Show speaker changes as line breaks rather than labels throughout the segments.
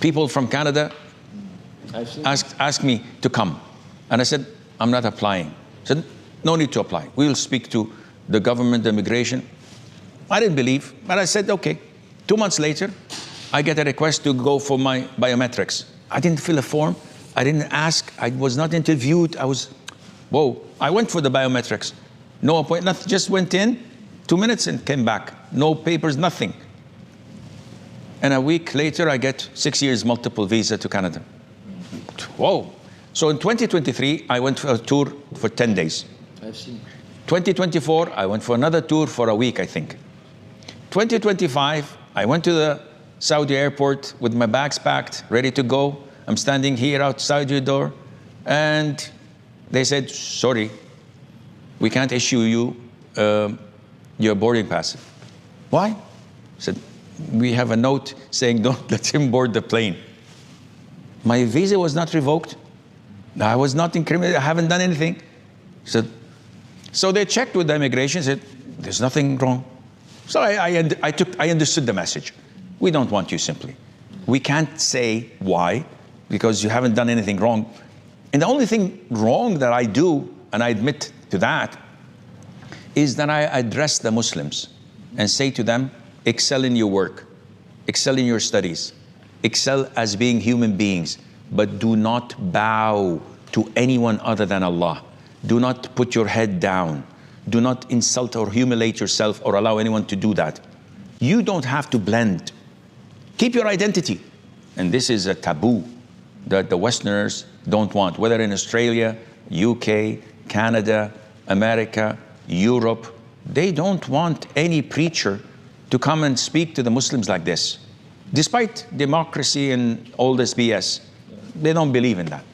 People from Canada asked me to come. And I said, I'm not applying. I said, no need to apply. We will speak to the government, the immigration. I didn't believe, but I said, okay. 2 months later, I get a request to go for my biometrics. I didn't fill a form. I didn't ask. I was not interviewed. Whoa. I went for the biometrics. No appointment, just went in, 2 minutes and came back. No papers, nothing. And a week later, I get 6 years multiple visa to Canada. Whoa. So in 2023, I went for a tour for 10 days.
I've seen.
2024, I went for another tour for a week, I think. 2025, I went to the Saudi airport with my bags packed, ready to go. I'm standing here outside your door, and they said, sorry, we can't issue you your boarding pass. Why? I said, we have a note saying don't let him board the plane. My visa was not revoked. I was not incriminated. I haven't done anything. So they checked with the immigration, said, there's nothing wrong. So I understood the message. We don't want you simply. We can't say why, because you haven't done anything wrong. And the only thing wrong that I do, and I admit to that, is that I address the Muslims and say to them, excel in your work, excel in your studies, excel as being human beings, but do not bow to anyone other than Allah. Do not put your head down. Do not insult or humiliate yourself or allow anyone to do that. You don't have to blend. Keep your identity. And this is a taboo that the Westerners don't want, whether in Australia, UK, Canada, America, Europe. They don't want any preacher to come and speak to the Muslims like this. Despite democracy and all this BS, they don't believe in that.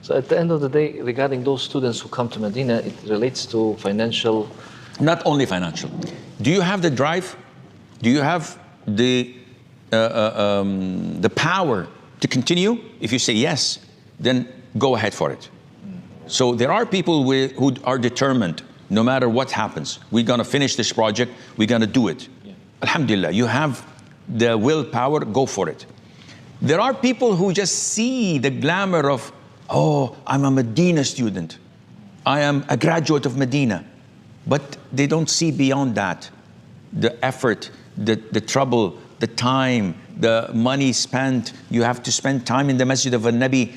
So at the end of the day, regarding those students who come to Medina, it relates to financial.
Not only financial. Do you have the drive? Do you have the power to continue? If you say yes, then go ahead for it. So there are people who are determined, no matter what happens. We're going to finish this project. We're going to do it. Yeah. Alhamdulillah, you have the willpower, go for it. There are people who just see the glamour of, oh, I'm a Medina student. I am a graduate of Medina. But they don't see beyond that. The effort, the trouble, the time, the money spent. You have to spend time in the Masjid of Nabi,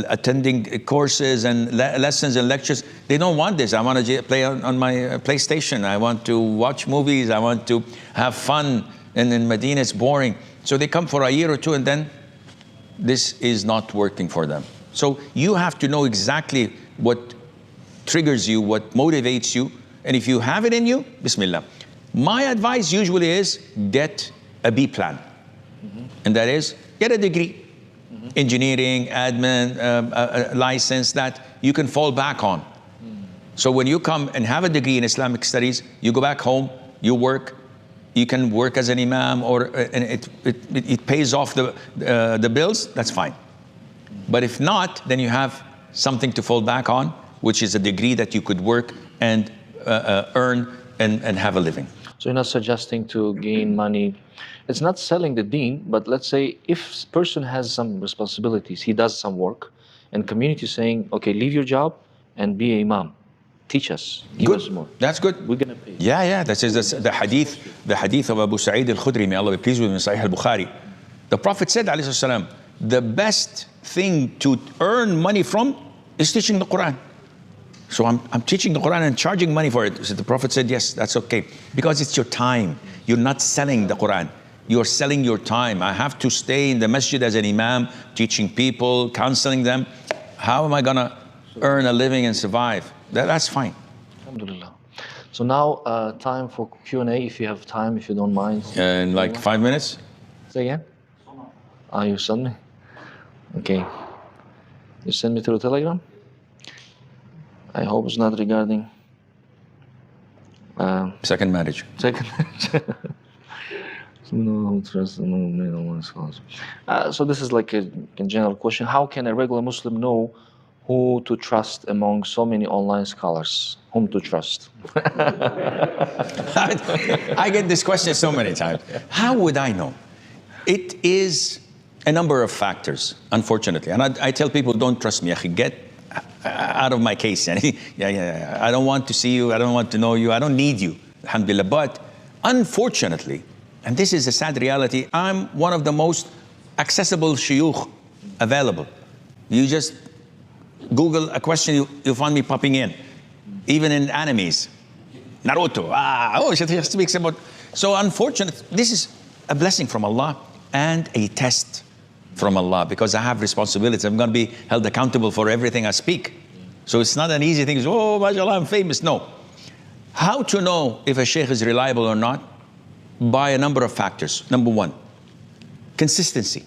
attending courses and lessons and lectures. They don't want this. I want to play on my PlayStation. I want to watch movies. I want to have fun. And in Medina, it's boring. So they come for a year or two, and then this is not working for them. So you have to know exactly what triggers you, what motivates you. And if you have it in you, Bismillah. My advice usually is get a B plan. And that is, get a degree. Engineering, admin, a license that you can fall back on. So when you come and have a degree in Islamic studies, you go back home, you work, you can work as an imam, and it pays off the bills, that's fine. But if not, then you have something to fall back on, which is a degree that you could work and earn and have a living.
So you're not suggesting to gain money. It's not selling the deen, but let's say if a person has some responsibilities, he does some work, and community saying, okay, leave your job and be an imam. Teach us, give us more.
That's good.
We're going to pay.
Yeah, that is the hadith of Abu Sa'id al-Khudri, may Allah be pleased with him, in Sahih al-Bukhari. The Prophet said, alayhi salam, the best thing to earn money from is teaching the Quran. So I'm teaching the Quran and charging money for it. So the Prophet said, yes, that's okay. Because it's your time. You're not selling the Quran. You're selling your time. I have to stay in the masjid as an imam, teaching people, counseling them. How am I going to earn a living and survive? That's fine.
Alhamdulillah. So now time for Q&A, if you have time, if you don't mind.
In like 5 minutes?
Say again? You send me? Okay. You send me through Telegram? I hope it's not regarding...
second marriage.
Second marriage. So this is like a general question. How can a regular Muslim know who to trust among so many online scholars? Whom to trust?
I get this question so many times. How would I know? It is A number of factors, unfortunately. And I tell people, don't trust me. Get out of my case. Yeah. I don't want to see you. I don't want to know you. I don't need you. Alhamdulillah. But unfortunately, and this is a sad reality, I'm one of the most accessible shuyukh available. You just Google a question, you'll find me popping in. Even in animes. Naruto. She speaks about. So unfortunately, this is a blessing from Allah and a test from Allah, because I have responsibilities. I'm going to be held accountable for everything I speak. So it's not an easy thing. Oh, mashallah, I'm famous. No. How to know if a sheikh is reliable or not? By a number of factors. Number one, consistency.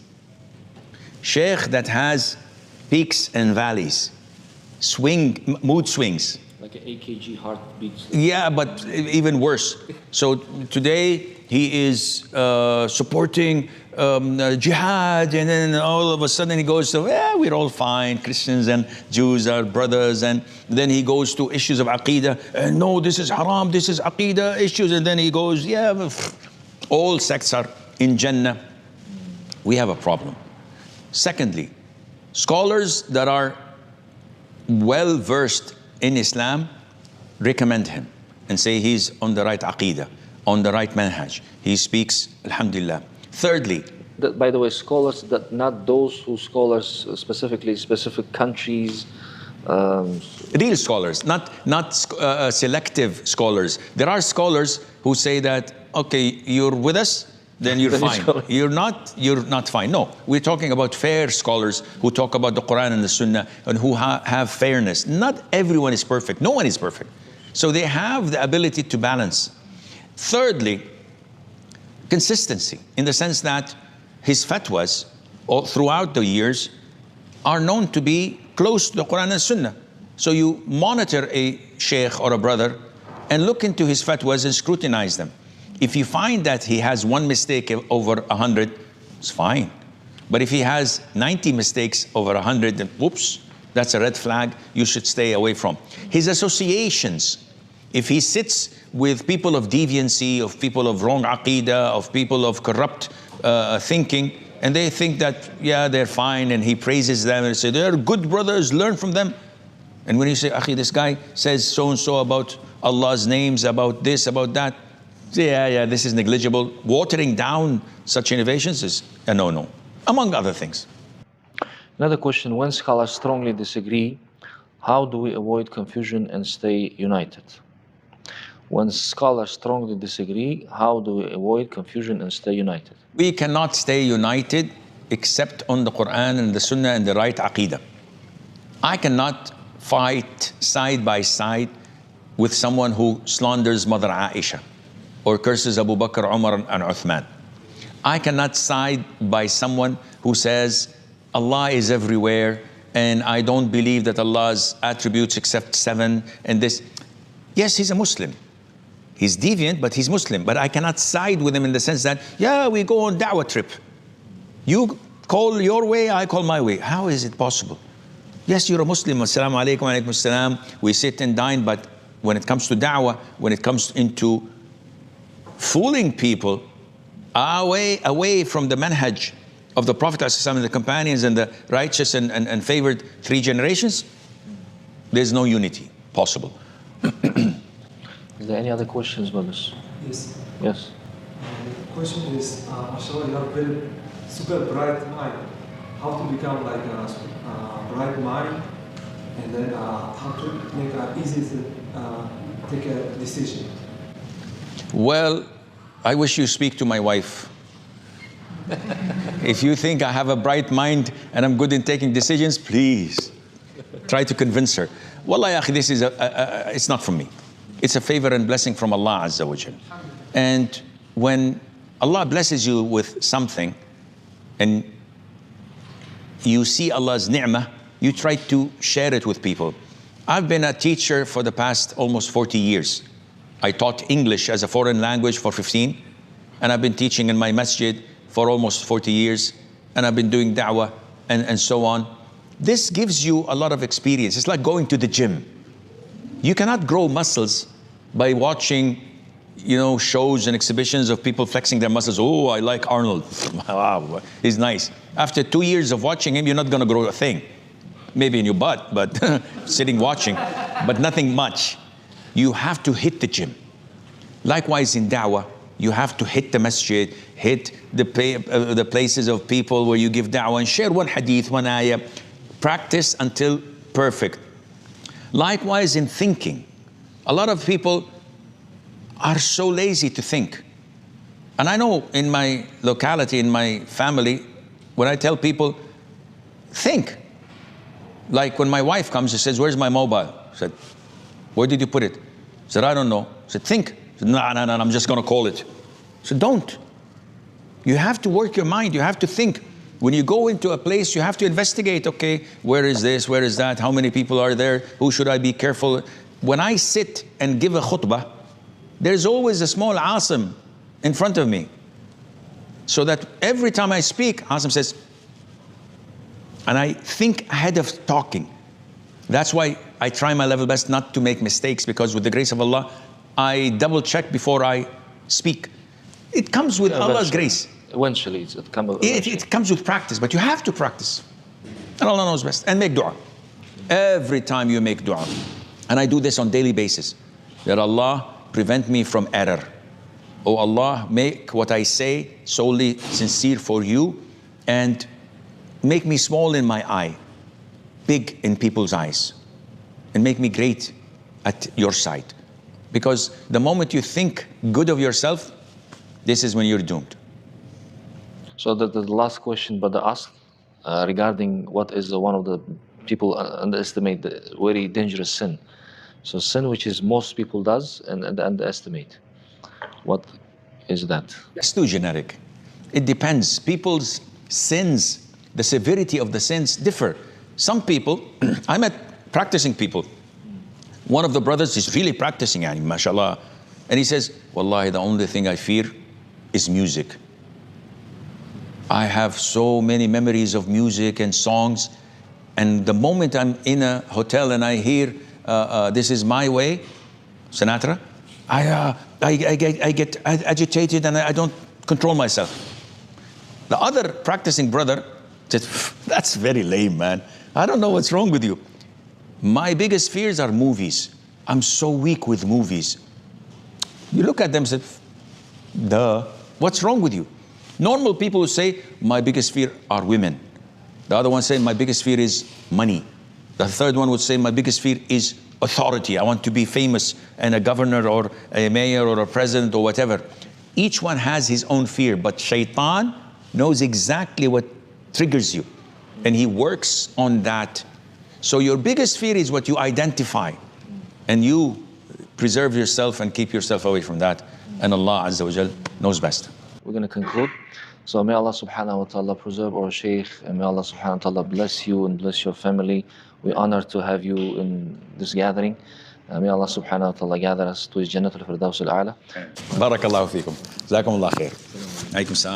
Sheikh that has peaks and valleys, mood swings.
Like an AKG heartbeat.
Yeah, but even worse. So today he is supporting jihad, and then all of a sudden he goes to, we're all fine, Christians and Jews are brothers, and then he goes to issues of aqidah, no, this is haram, this is aqidah issues, and then he goes, all sects are in Jannah. We have a problem. Secondly, scholars that are well versed in Islam recommend him and say he's on the right aqidah, on the right manhaj. He speaks, alhamdulillah. Thirdly,
by the way, scholars, that not those who scholars specifically specific countries.
Real scholars, not selective scholars. There are scholars who say that, okay, you're with us, then you're fine. You're not fine. No, we're talking about fair scholars who talk about the Quran and the Sunnah and who have fairness. Not everyone is perfect. No one is perfect. So they have the ability to balance. Thirdly, consistency, in the sense that his fatwas all throughout the years are known to be close to the Quran and Sunnah. So you monitor a sheikh or a brother and look into his fatwas and scrutinize them. If you find that he has one mistake over 100, it's fine. But if he has 90 mistakes over 100, then whoops, that's a red flag you should stay away from. His associations, if he sits with people of deviancy, of people of wrong aqidah, of people of corrupt thinking, and they think that, they're fine, and he praises them and say, they're good brothers, learn from them. And when you say, Akhi, this guy says so-and-so about Allah's names, about this, about that, this is negligible. Watering down such innovations is a no-no, among other things.
Another question, when scholars strongly disagree, how do we avoid confusion and stay united? When scholars strongly disagree, how do we avoid confusion and stay united?
We cannot stay united except on the Quran and the Sunnah and the right aqidah. I cannot fight side by side with someone who slanders Mother Aisha or curses Abu Bakr, Umar, and Uthman. I cannot side by someone who says Allah is everywhere and I don't believe that Allah's attributes except 7 and this. Yes, he's a Muslim. He's deviant, but he's Muslim. But I cannot side with him in the sense that, we go on da'wah trip. You call your way, I call my way. How is it possible? Yes, you're a Muslim. Assalamu alaikum, wa alaikum assalam. We sit and dine, but when it comes to da'wah, when it comes into fooling people away from the manhaj of the Prophet and the companions and the righteous and favored 3 generations, there's no unity possible.
Is there any other questions, brothers?
Yes.
Yes.
The question is, mashallah, you have very super bright mind. How to become like a bright mind, and then how to make it easy to take a decision?
Well, I wish you speak to my wife. If you think I have a bright mind and I'm good in taking decisions, please try to convince her. Wallahi, akhi, this is it's not from me. It's a favor and blessing from Allah Azza wa Jal. And when Allah blesses you with something and you see Allah's ni'mah, you try to share it with people. I've been a teacher for the past almost 40 years. I taught English as a foreign language for 15, and I've been teaching in my masjid for almost 40 years, and I've been doing da'wah and so on. This gives you a lot of experience. It's like going to the gym. You cannot grow muscles by watching shows and exhibitions of people flexing their muscles. Oh, I like Arnold. Wow, he's nice. After 2 years of watching him, you're not going to grow a thing. Maybe in your butt, but sitting watching, but nothing much. You have to hit the gym. Likewise in da'wah, you have to hit the masjid, hit the places of people where you give da'wah and share one hadith, one ayah. Practice until perfect. Likewise in thinking. A lot of people are so lazy to think. And I know in my locality, in my family, when I tell people, think. Like when my wife comes, she says, where's my mobile? I said, where did you put it? I said, I don't know. I said, think. I said, no, I'm just going to call it. I said, don't. You have to work your mind. You have to think. When you go into a place, you have to investigate. Okay, where is this? Where is that? How many people are there? Who should I be careful? When I sit and give a khutbah, there's always a small Asim in front of me. So that every time I speak, Asim says, and I think ahead of talking. That's why I try my level best not to make mistakes, because with the grace of Allah, I double check before I speak. It comes with Allah's grace.
Eventually,
it comes with practice, but you have to practice. And Allah knows best. And make dua. Every time you make dua. And I do this on daily basis. That Allah prevent me from error. Oh Allah, make what I say solely sincere for you, and make me small in my eye, big in people's eyes, and make me great at your sight. Because the moment you think good of yourself, this is when you're doomed.
So the last question Brother asked regarding what is one of the people underestimate the very dangerous sin. So sin which is most people does and underestimate. What is that?
It's too generic. It depends. People's sins, the severity of the sins differ. Some people, I met practicing people. One of the brothers is really practicing, mashallah. And he says, wallahi, the only thing I fear is music. I have so many memories of music and songs. And the moment I'm in a hotel and I hear, This Is My Way, Sinatra, I get agitated and I don't control myself. The other practicing brother said, that's very lame, man. I don't know what's wrong with you. My biggest fears are movies. I'm so weak with movies. You look at them and say, duh, what's wrong with you? Normal people would say, my biggest fear are women. The other one say, my biggest fear is money. The third one would say, my biggest fear is authority. I want to be famous and a governor or a mayor or a president or whatever. Each one has his own fear, but shaitan knows exactly what triggers you. And he works on that. So your biggest fear is what you identify. And you preserve yourself and keep yourself away from that. And Allah Azza wa Jal knows best.
We're going to conclude. So may Allah subhanahu wa ta'ala preserve our Shaykh, and may Allah subhanahu wa ta'ala bless you and bless your family. We're honored to have you in this gathering. May Allah subhanahu wa ta'ala gather us to His Jannat al-Firdaus al-A'la.
Barakallahu feekum. Jazakum Allah khair. Alaykum salam.